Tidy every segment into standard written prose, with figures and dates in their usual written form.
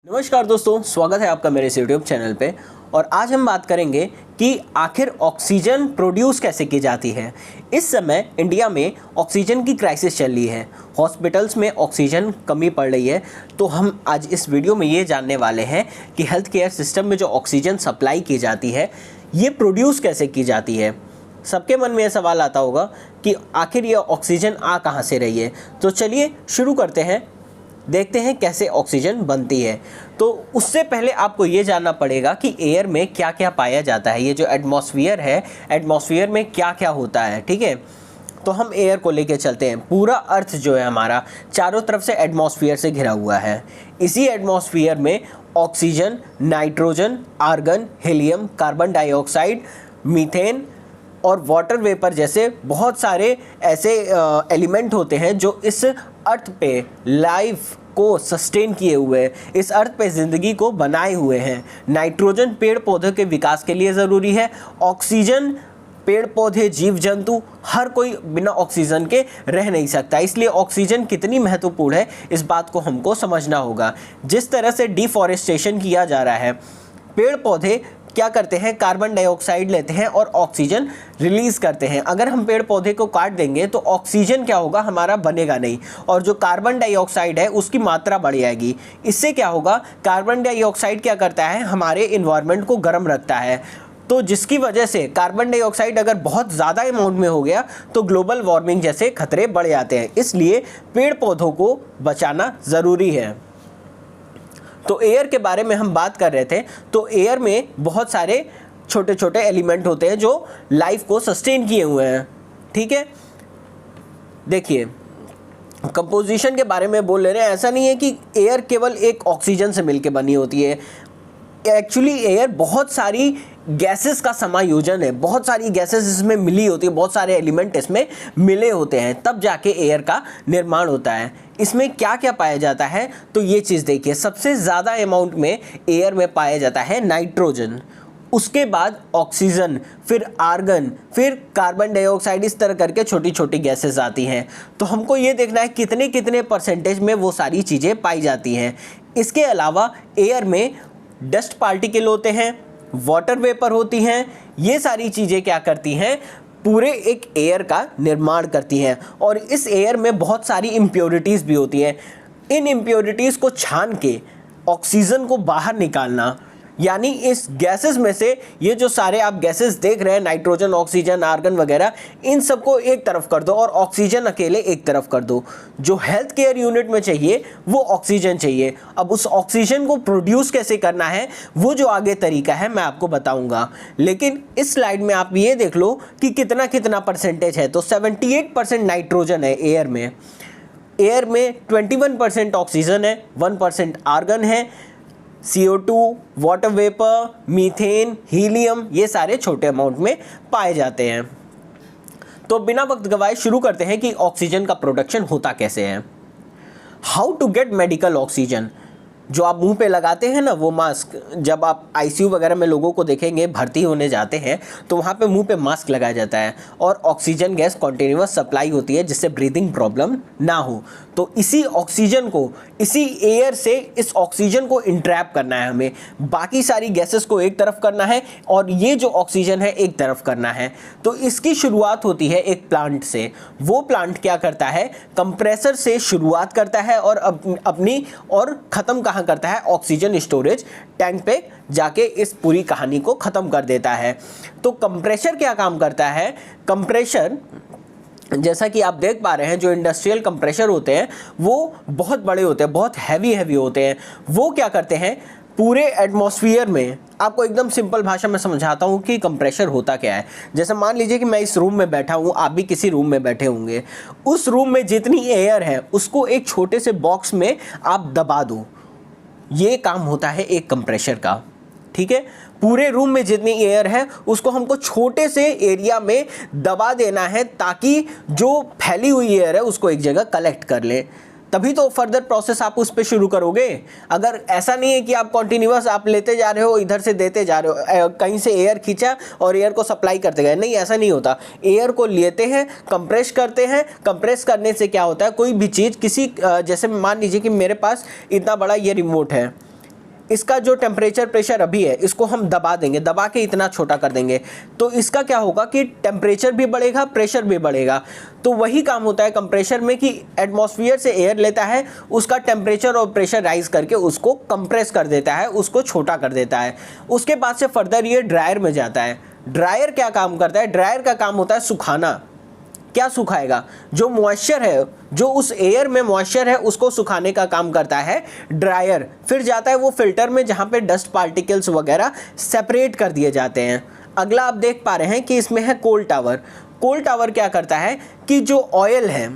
नमस्कार दोस्तों, स्वागत है आपका मेरे इस यूट्यूब चैनल पे। और आज हम बात करेंगे कि आखिर ऑक्सीजन प्रोड्यूस कैसे की जाती है। इस समय इंडिया में ऑक्सीजन की क्राइसिस चल रही है, हॉस्पिटल्स में ऑक्सीजन कमी पड़ रही है। तो हम आज इस वीडियो में ये जानने वाले हैं कि हेल्थ केयर सिस्टम में जो ऑक्सीजन सप्लाई की जाती है ये प्रोड्यूस कैसे की जाती है। सबके मन में ये सवाल आता होगा कि आखिर ये ऑक्सीजन आ कहाँ से रही है। तो चलिए शुरू करते हैं, देखते हैं कैसे ऑक्सीजन बनती है। तो उससे पहले आपको ये जानना पड़ेगा कि एयर में क्या क्या पाया जाता है। ये जो एटमॉस्फेयर है, एटमॉस्फेयर में क्या क्या होता है, ठीक है। तो हम एयर को लेके चलते हैं। पूरा अर्थ जो है हमारा चारों तरफ से एटमॉस्फेयर से घिरा हुआ है। इसी एटमॉस्फेयर में oxygen, nitrogen, argon, helium, carbon dioxide, methane और वाटर वेपर जैसे बहुत सारे ऐसे एलिमेंट होते हैं जो इस अर्थ पे लाइफ को सस्टेन किए हुए, इस अर्थ पे ज़िंदगी को बनाए हुए हैं। नाइट्रोजन पेड़ पौधों के विकास के लिए ज़रूरी है। ऑक्सीजन पेड़ पौधे, जीव जंतु, हर कोई बिना ऑक्सीजन के रह नहीं सकता। इसलिए ऑक्सीजन कितनी महत्वपूर्ण है इस बात को हमको समझना होगा। जिस तरह से डिफॉरेस्टेशन किया जा रहा है, पेड़ पौधे क्या करते हैं, कार्बन डाइऑक्साइड लेते हैं और ऑक्सीजन रिलीज करते हैं। अगर हम पेड़ पौधे को काट देंगे तो ऑक्सीजन क्या होगा, हमारा बनेगा नहीं, और जो कार्बन डाइऑक्साइड है उसकी मात्रा बढ़ जाएगी। इससे क्या होगा, कार्बन डाइऑक्साइड क्या करता है, हमारे इन्वायरमेंट को गर्म रखता है। तो जिसकी वजह से कार्बन डाइऑक्साइड अगर बहुत ज़्यादा अमाउंट में हो गया तो ग्लोबल वार्मिंग जैसे खतरे बढ़ जाते हैं। इसलिए पेड़ पौधों को बचाना ज़रूरी है। तो एयर के बारे में हम बात कर रहे थे। तो एयर में बहुत सारे छोटे छोटे एलिमेंट होते हैं जो लाइफ को सस्टेन किए हुए हैं, ठीक है। देखिए, कंपोजिशन के बारे में बोल ले रहे हैं। ऐसा नहीं है कि एयर केवल एक ऑक्सीजन से मिलकर बनी होती है। एक्चुअली एयर बहुत सारी गैसेस का समायोजन है। बहुत सारी गैसेस इसमें मिली होती है, बहुत सारे एलिमेंट इसमें मिले होते हैं, तब जाके एयर का निर्माण होता है। इसमें क्या क्या पाया जाता है, तो ये चीज़ देखिए। सबसे ज़्यादा अमाउंट में एयर में पाया जाता है नाइट्रोजन, उसके बाद ऑक्सीजन, फिर आर्गन, फिर कार्बन डाइऑक्साइड। इस तरह करके छोटी छोटी गैसेस आती हैं। तो हमको ये देखना है कितने कितने परसेंटेज में वो सारी चीज़ें पाई जाती हैं। इसके अलावा एयर में डस्ट पार्टिकल होते हैं, वाटर वेपर होती हैं। ये सारी चीज़ें क्या करती हैं, पूरे एक एयर का निर्माण करती हैं। और इस एयर में बहुत सारी इम्प्योरिटीज़ भी होती हैं। इन इम्प्योरिटीज़ को छान के ऑक्सीजन को बाहर निकालना, यानी इस गैसेस में से ये जो सारे आप गैसेस देख रहे हैं, नाइट्रोजन, ऑक्सीजन, आर्गन वगैरह, इन सबको एक तरफ कर दो और ऑक्सीजन अकेले एक तरफ कर दो। जो हेल्थ केयर यूनिट में चाहिए वो ऑक्सीजन चाहिए। अब उस ऑक्सीजन को प्रोड्यूस कैसे करना है, वो जो आगे तरीका है मैं आपको बताऊंगा। लेकिन इस स्लाइड में आप ये देख लो कि कितना कितना परसेंटेज है। तो 78% नाइट्रोजन है एयर में। एयर में 21% ऑक्सीजन है, 1% आर्गन है, CO2, water vapour, methane, helium, ये सारे छोटे अमाउंट में पाए जाते हैं। तो बिना वक्त गवाए शुरू करते हैं कि ऑक्सीजन का प्रोडक्शन होता कैसे है। How to get medical oxygen. जो आप मुंह पे लगाते हैं ना वो मास्क, जब आप ICU वगैरह में लोगों को देखेंगे भर्ती होने जाते हैं तो वहाँ पे मुंह पे मास्क लगाया जाता है और ऑक्सीजन गैस कॉन्टिन्यूअस सप्लाई होती है जिससे ब्रीदिंग प्रॉब्लम ना हो। तो इसी ऑक्सीजन को, इसी एयर से इस ऑक्सीजन को इंट्रैप करना है हमें। बाकी सारी गैसेस को एक तरफ करना है और ये जो ऑक्सीजन है एक तरफ करना है। तो इसकी शुरुआत होती है एक प्लांट से। वो प्लांट क्या करता है, कंप्रेसर से शुरुआत करता है और अपनी और ख़त्म कहाँ करता है, ऑक्सीजन स्टोरेज टैंक पे जाके इस पूरी कहानी को ख़त्म कर देता है। तो कंप्रेशर क्या काम करता है, कंप्रेशर जैसा कि आप देख पा रहे हैं, जो इंडस्ट्रियल कंप्रेशर होते हैं वो बहुत बड़े होते हैं, बहुत हैवी होते हैं। वो क्या करते हैं, पूरे एटमॉस्फेयर में, आपको एकदम सिंपल भाषा में समझाता हूँ कि कंप्रेशर होता क्या है। जैसे मान लीजिए कि मैं इस रूम में बैठा हूँ, आप भी किसी रूम में बैठे होंगे। उस रूम में जितनी एयर है उसको एक छोटे से बॉक्स में आप दबा दो। ये काम होता है एक कंप्रेशर का, ठीक है। पूरे रूम में जितनी एयर है उसको हमको छोटे से एरिया में दबा देना है ताकि जो फैली हुई एयर है उसको एक जगह कलेक्ट कर ले। तभी तो फर्दर प्रोसेस आप उस पर शुरू करोगे। अगर ऐसा नहीं है कि आप कॉन्टिन्यूअस आप लेते जा रहे हो, इधर से देते जा रहे हो, कहीं से एयर खींचा और एयर को सप्लाई करते गए, नहीं, ऐसा नहीं होता। एयर को लेते हैं, कंप्रेस करते हैं। कंप्रेस करने से क्या होता है, कोई भी चीज़ किसी, जैसे मान लीजिए कि मेरे पास इतना बड़ा ये रिमोट है, इसका जो टेम्परेचर प्रेशर अभी है इसको हम दबा देंगे, दबा के इतना छोटा कर देंगे, तो इसका क्या होगा कि टेम्परेचर भी बढ़ेगा, प्रेशर भी बढ़ेगा। तो वही काम होता है कंप्रेशर में कि एटमॉस्फेयर से एयर लेता है, उसका टेम्परेचर और प्रेशर राइज करके उसको कंप्रेस कर देता है, उसको छोटा कर देता है। उसके बाद से फर्दर ये ड्रायर में जाता है। ड्रायर क्या काम करता है? ड्रायर का काम होता है सुखाना। क्या सुखाएगा? जो मॉइस्चर है, जो उस एयर में मॉइस्चर है उसको सुखाने का काम करता है ड्रायर। फिर जाता है वो फिल्टर में जहाँ पे डस्ट पार्टिकल्स वगैरह सेपरेट कर दिए जाते हैं। अगला आप देख पा रहे हैं कि इसमें है कोल्ड टावर। कोल्ड टावर क्या करता है कि जो ऑयल है,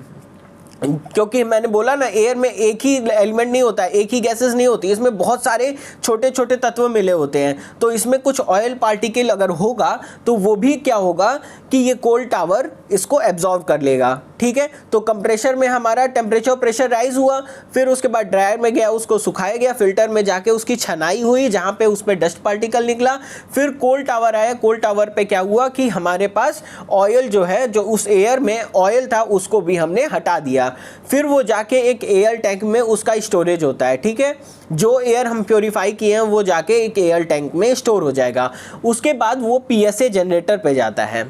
क्योंकि मैंने बोला ना एयर में एक ही एलिमेंट नहीं होता है, एक ही गैसेस नहीं होती, इसमें बहुत सारे छोटे छोटे तत्व मिले होते हैं। तो इसमें कुछ ऑयल पार्टिकल अगर होगा तो वो भी क्या होगा कि ये कोल्ड टावर इसको एब्जॉर्व कर लेगा। ठीक है, तो कंप्रेशर में हमारा टेम्परेचर प्रेशर राइज हुआ, फिर उसके बाद ड्रायर में गया, उसको सुखाया गया, फिल्टर में जाके उसकी छनाई हुई जहाँ पे उस पर डस्ट पार्टिकल निकला, फिर कोल्ड टावर आया। कोल्ड टावर पे क्या हुआ कि हमारे पास ऑयल जो है, जो उस एयर में ऑयल था उसको भी हमने हटा दिया। फिर वो जाके एक एयर टैंक में उसका स्टोरेज होता है। ठीक है, जो एयर हम प्योरीफाई किए हैं वो जाके एक एयर टैंक में स्टोर हो जाएगा। उसके बाद वो पीएसए जनरेटर पे जाता है।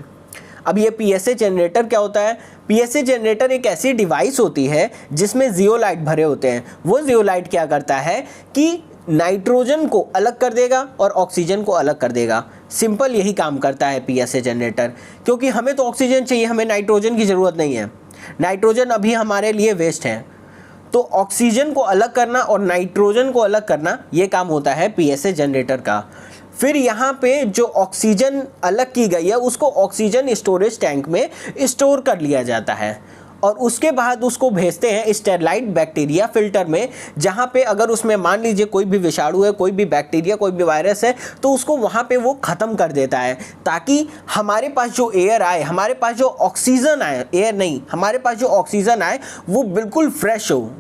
अब ये पीएसए जनरेटर क्या होता है? पीएसए जनरेटर एक ऐसी डिवाइस होती है जिसमें जियोलाइट भरे होते हैं। वो जियोलाइट क्या करता है कि नाइट्रोजन को अलग कर देगा और ऑक्सीजन को अलग कर देगा। सिंपल यही काम करता है पीएसए जनरेटर, क्योंकि हमें तो ऑक्सीजन चाहिए, हमें नाइट्रोजन की ज़रूरत नहीं है। नाइट्रोजन अभी हमारे लिए वेस्ट है, तो ऑक्सीजन को अलग करना और नाइट्रोजन को अलग करना ये काम होता है पीएसए जनरेटर का। फिर यहाँ पे जो ऑक्सीजन अलग की गई है उसको ऑक्सीजन स्टोरेज टैंक में स्टोर कर लिया जाता है और उसके बाद उसको भेजते हैं स्टेरलाइट बैक्टीरिया फिल्टर में, जहाँ पे अगर उसमें मान लीजिए कोई भी विषाणु है, कोई भी बैक्टीरिया, कोई भी वायरस है, तो उसको वहाँ पे वो ख़त्म कर देता है, ताकि हमारे पास जो एयर आए, हमारे पास जो ऑक्सीजन आए, एयर नहीं, हमारे पास जो ऑक्सीजन आए वो बिल्कुल फ्रेश हो,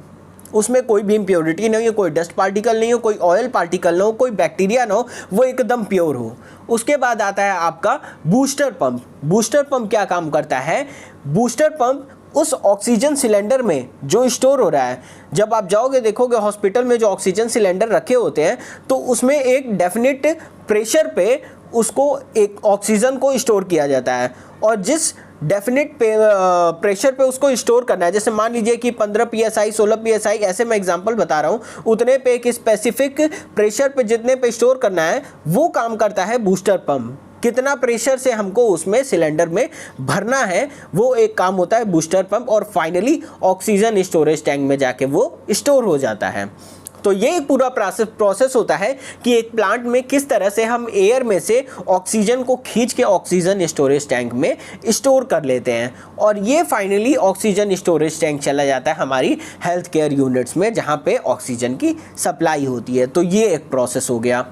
उसमें कोई भी इम्प्योरिटी नहीं हो, कोई डस्ट पार्टिकल नहीं हो, कोई ऑयल पार्टिकल ना हो, कोई बैक्टीरिया ना हो, वो एकदम प्योर हो। उसके बाद आता है आपका बूस्टर पंप। बूस्टर पंप क्या काम करता है? बूस्टर पंप उस ऑक्सीजन सिलेंडर में जो स्टोर हो रहा है, जब आप जाओगे देखोगे हॉस्पिटल में जो ऑक्सीजन सिलेंडर रखे होते हैं तो उसमें एक डेफिनेट प्रेशर पे उसको एक ऑक्सीजन को स्टोर किया जाता है, और जिस डेफिनेट प्रेशर पे उसको स्टोर करना है, जैसे मान लीजिए कि 15 psi 16 psi, ऐसे मैं एग्जांपल बता रहा हूँ, उतने पे एक स्पेसिफिक प्रेशर पे जितने पे स्टोर करना है वो काम करता है बूस्टर पंप। कितना प्रेशर से हमको उसमें सिलेंडर में भरना है वो एक काम होता है बूस्टर पंप, और फाइनली ऑक्सीजन स्टोरेज टैंक में जाके वो स्टोर हो जाता है। तो ये पूरा प्रोसेस होता है कि एक प्लांट में किस तरह से हम एयर में से ऑक्सीजन को खींच के ऑक्सीजन स्टोरेज टैंक में स्टोर कर लेते हैं, और ये फाइनली ऑक्सीजन स्टोरेज टैंक चला जाता है हमारी हेल्थ केयर यूनिट्स में जहाँ पे ऑक्सीजन की सप्लाई होती है। तो ये एक प्रोसेस हो गया।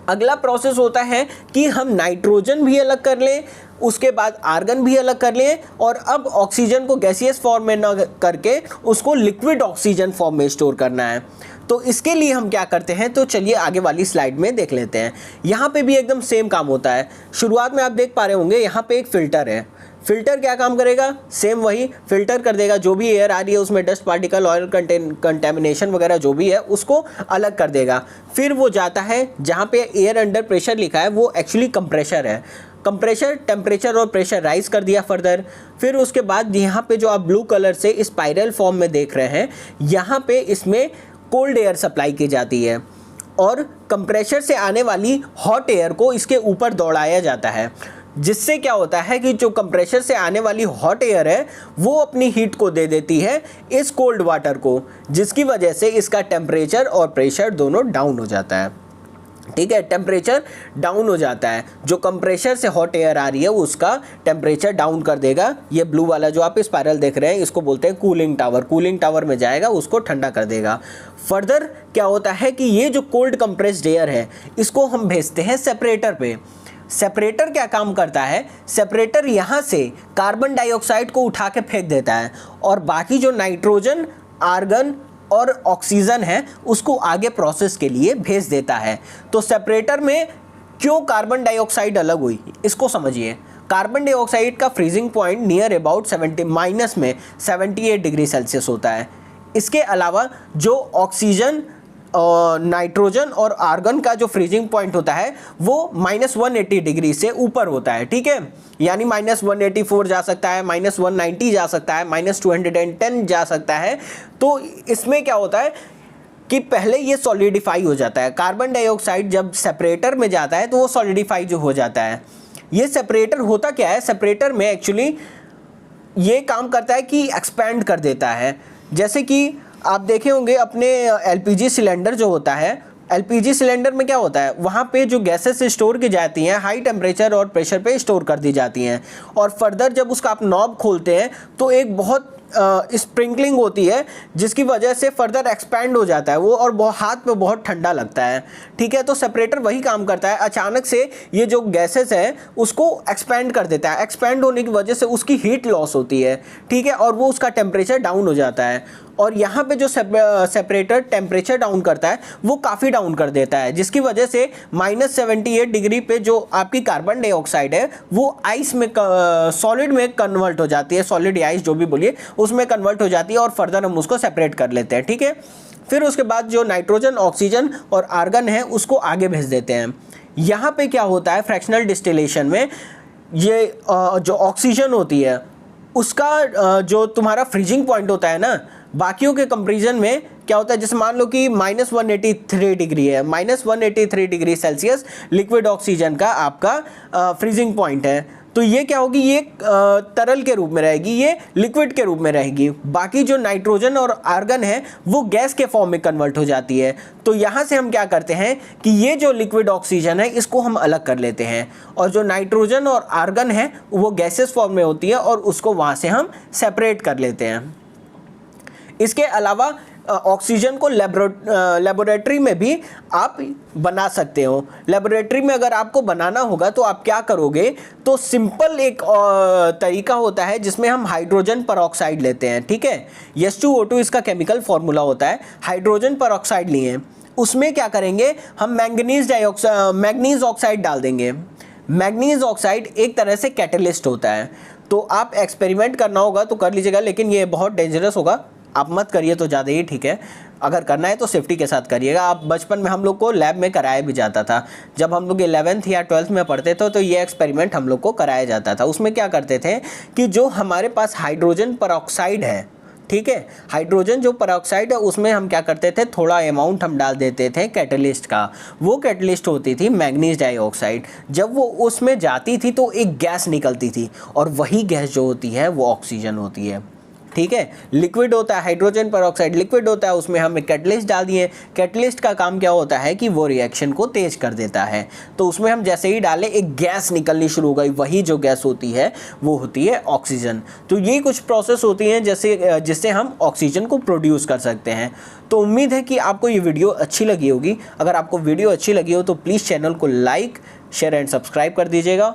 अगला प्रोसेस होता है कि हम नाइट्रोजन भी अलग कर लें, उसके बाद आर्गन भी अलग कर लें, और अब ऑक्सीजन को गैसियस फॉर्म में ना करके उसको लिक्विड ऑक्सीजन फॉर्म में स्टोर करना है। तो इसके लिए हम क्या करते हैं, तो चलिए आगे वाली स्लाइड में देख लेते हैं। यहाँ पे भी एकदम सेम काम होता है। शुरुआत में आप देख पा रहे होंगे यहाँ पे एक फ़िल्टर है। फ़िल्टर क्या काम करेगा? सेम वही फ़िल्टर कर देगा, जो भी एयर आ रही है उसमें डस्ट पार्टिकल, ऑयल कंटेमिनेशन वगैरह जो भी है उसको अलग कर देगा। फिर वो जाता है जहाँ पे एयर अंडर प्रेशर लिखा है वो एक्चुअली कंप्रेशर है। कंप्रेशर टेम्परेचर और प्रेशर राइज कर दिया फर्दर। फिर उसके बाद यहाँ पे जो आप ब्लू कलर से स्पाइरल फॉर्म में देख रहे हैं, यहाँ पे इसमें कोल्ड एयर सप्लाई की जाती है और कंप्रेशर से आने वाली हॉट एयर को इसके ऊपर दौड़ाया जाता है, जिससे क्या होता है कि जो कंप्रेशर से आने वाली हॉट एयर है वो अपनी हीट को दे देती है इस कोल्ड वाटर को, जिसकी वजह से इसका टेम्परेचर और प्रेशर दोनों डाउन हो जाता है। ठीक है, टेम्परेचर डाउन हो जाता है, जो कंप्रेशर से हॉट एयर आ रही है उसका टेम्परेचर डाउन कर देगा। ये ब्लू वाला जो आप स्पाइरल देख रहे हैं इसको बोलते हैं कूलिंग टावर। कूलिंग टावर में जाएगा, उसको ठंडा कर देगा। फर्दर क्या होता है कि ये जो कोल्ड कंप्रेस्ड एयर है इसको हम भेजते हैं सेपरेटर पे। सेपरेटर क्या काम करता है? सेपरेटर यहाँ से कार्बन डाइऑक्साइड को उठा के फेंक देता है और बाकी जो नाइट्रोजन, आर्गन और ऑक्सीजन है उसको आगे प्रोसेस के लिए भेज देता है। तो सेपरेटर में क्यों कार्बन डाइऑक्साइड अलग हुई इसको समझिए। कार्बन डाइऑक्साइड का freezing point near about 78 degree Celsius होता है। इसके अलावा जो ऑक्सीजन नाइट्रोजन और आर्गन का जो फ्रीजिंग पॉइंट होता है वो -180 डिग्री से ऊपर होता है, ठीक है। यानी -184 जा सकता है, -190 जा सकता है, -210 जा सकता है। तो इसमें क्या होता है कि पहले ये सॉलिडिफाई हो जाता है। कार्बन डाइऑक्साइड जब सेपरेटर में जाता है तो वो सॉलिडिफाई जो हो जाता है। ये सेपरेटर होता क्या है, सेपरेटर में एक्चुअली ये काम करता है कि एक्सपैंड कर देता है। जैसे कि आप देखे होंगे अपने एलपीजी सिलेंडर जो होता है, एलपीजी सिलेंडर में क्या होता है, वहाँ पे जो गैसेस स्टोर की जाती हैं हाई टेम्परेचर और प्रेशर पे स्टोर कर दी जाती हैं, और फर्दर जब उसका आप नॉब खोलते हैं तो एक बहुत स्प्रिंकलिंग होती है जिसकी वजह से फर्दर एक्सपैंड हो जाता है वो, और हाथ पे बहुत ठंडा लगता है, ठीक है। तो सेपरेटर वही काम करता है, अचानक से ये जो गैसेस है उसको एक्सपैंड कर देता है। एक्सपैंड होने की वजह से उसकी हीट लॉस होती है, ठीक है, और वो उसका टेम्परेचर डाउन हो जाता है। और यहाँ पे जो सेपरेटर टेम्परेचर डाउन करता है वो काफ़ी डाउन कर देता है, जिसकी वजह से -78 डिग्री पे जो आपकी कार्बन डाइऑक्साइड है वो आइस में सॉलिड में कन्वर्ट हो जाती है, सॉलिड आइस जो भी बोलिए उसमें कन्वर्ट हो जाती है, और फर्दर हम उसको सेपरेट कर लेते हैं, ठीक है। फिर उसके बाद जो नाइट्रोजन, ऑक्सीजन और आर्गन है उसको आगे भेज देते हैं। यहाँ पे क्या होता है, फ्रैक्शनल डिस्टिलेशन में ये जो ऑक्सीजन होती है उसका जो तुम्हारा फ्रीजिंग पॉइंट होता है ना, बाकियों के कंपैरिजन में क्या होता है, जैसे मान लो कि -183 डिग्री है, -183 डिग्री सेल्सियस लिक्विड ऑक्सीजन का आपका फ्रीजिंग पॉइंट है। तो ये क्या होगी, ये तरल के रूप में रहेगी, ये लिक्विड के रूप में रहेगी। बाकी जो नाइट्रोजन और आर्गन है वो गैस के फॉर्म में कन्वर्ट हो जाती है। तो यहाँ से हम क्या करते हैं कि ये जो लिक्विड ऑक्सीजन है इसको हम अलग कर लेते हैं, और जो नाइट्रोजन और आर्गन है वो गैसेस फॉर्म में होती है और उसको वहाँ से हम सेपरेट कर लेते हैं। इसके अलावा ऑक्सीजन को लेबोरेटरी में भी आप बना सकते हो। लेबोरेटरी में अगर आपको बनाना होगा तो आप क्या करोगे, तो सिंपल एक तरीका होता है जिसमें हम हाइड्रोजन परऑक्साइड लेते हैं, ठीक है। H2O2 इसका केमिकल फॉर्मूला होता है। हाइड्रोजन परऑक्साइड लिए, उसमें क्या करेंगे हम मैंगनीज ऑक्साइड डाल देंगे। मैंगनीज ऑक्साइड एक तरह से कैटलिस्ट होता है। तो आप एक्सपेरिमेंट करना होगा तो कर लीजिएगा, लेकिन ये बहुत डेंजरस होगा, आप मत करिए तो ज़्यादा ही ठीक है। अगर करना है तो सेफ्टी के साथ करिएगा। आप बचपन में हम लोग को लैब में कराया भी जाता था, जब हम लोग 11th या 12th में पढ़ते थे तो ये एक्सपेरिमेंट हम लोग को कराया जाता था। उसमें क्या करते थे कि जो हमारे पास हाइड्रोजन परऑक्साइड है, ठीक है, हाइड्रोजन जो परऑक्साइड है उसमें हम क्या करते थे, थोड़ा अमाउंट हम डाल देते थे कैटलिस्ट का। वो कैटलिस्ट होती थी मैंगनीज डाइऑक्साइड। जब वो उसमें जाती थी तो एक गैस निकलती थी, और वही गैस जो होती है वो ऑक्सीजन होती है, ठीक है। लिक्विड होता है, हाइड्रोजन परऑक्साइड लिक्विड होता है, उसमें हम एक कैटलिस्ट डाल दिए। कैटलिस्ट का काम क्या होता है कि वो रिएक्शन को तेज कर देता है। तो उसमें हम जैसे ही डालें एक गैस निकलनी शुरू हो गई, वही जो गैस होती है वो होती है ऑक्सीजन। तो ये कुछ प्रोसेस होती हैं जिससे हम ऑक्सीजन को प्रोड्यूस कर सकते हैं। तो उम्मीद है कि आपको ये वीडियो अच्छी लगी होगी। अगर आपको वीडियो अच्छी लगी हो तो प्लीज़ चैनल को लाइक, शेयर एंड सब्सक्राइब कर दीजिएगा।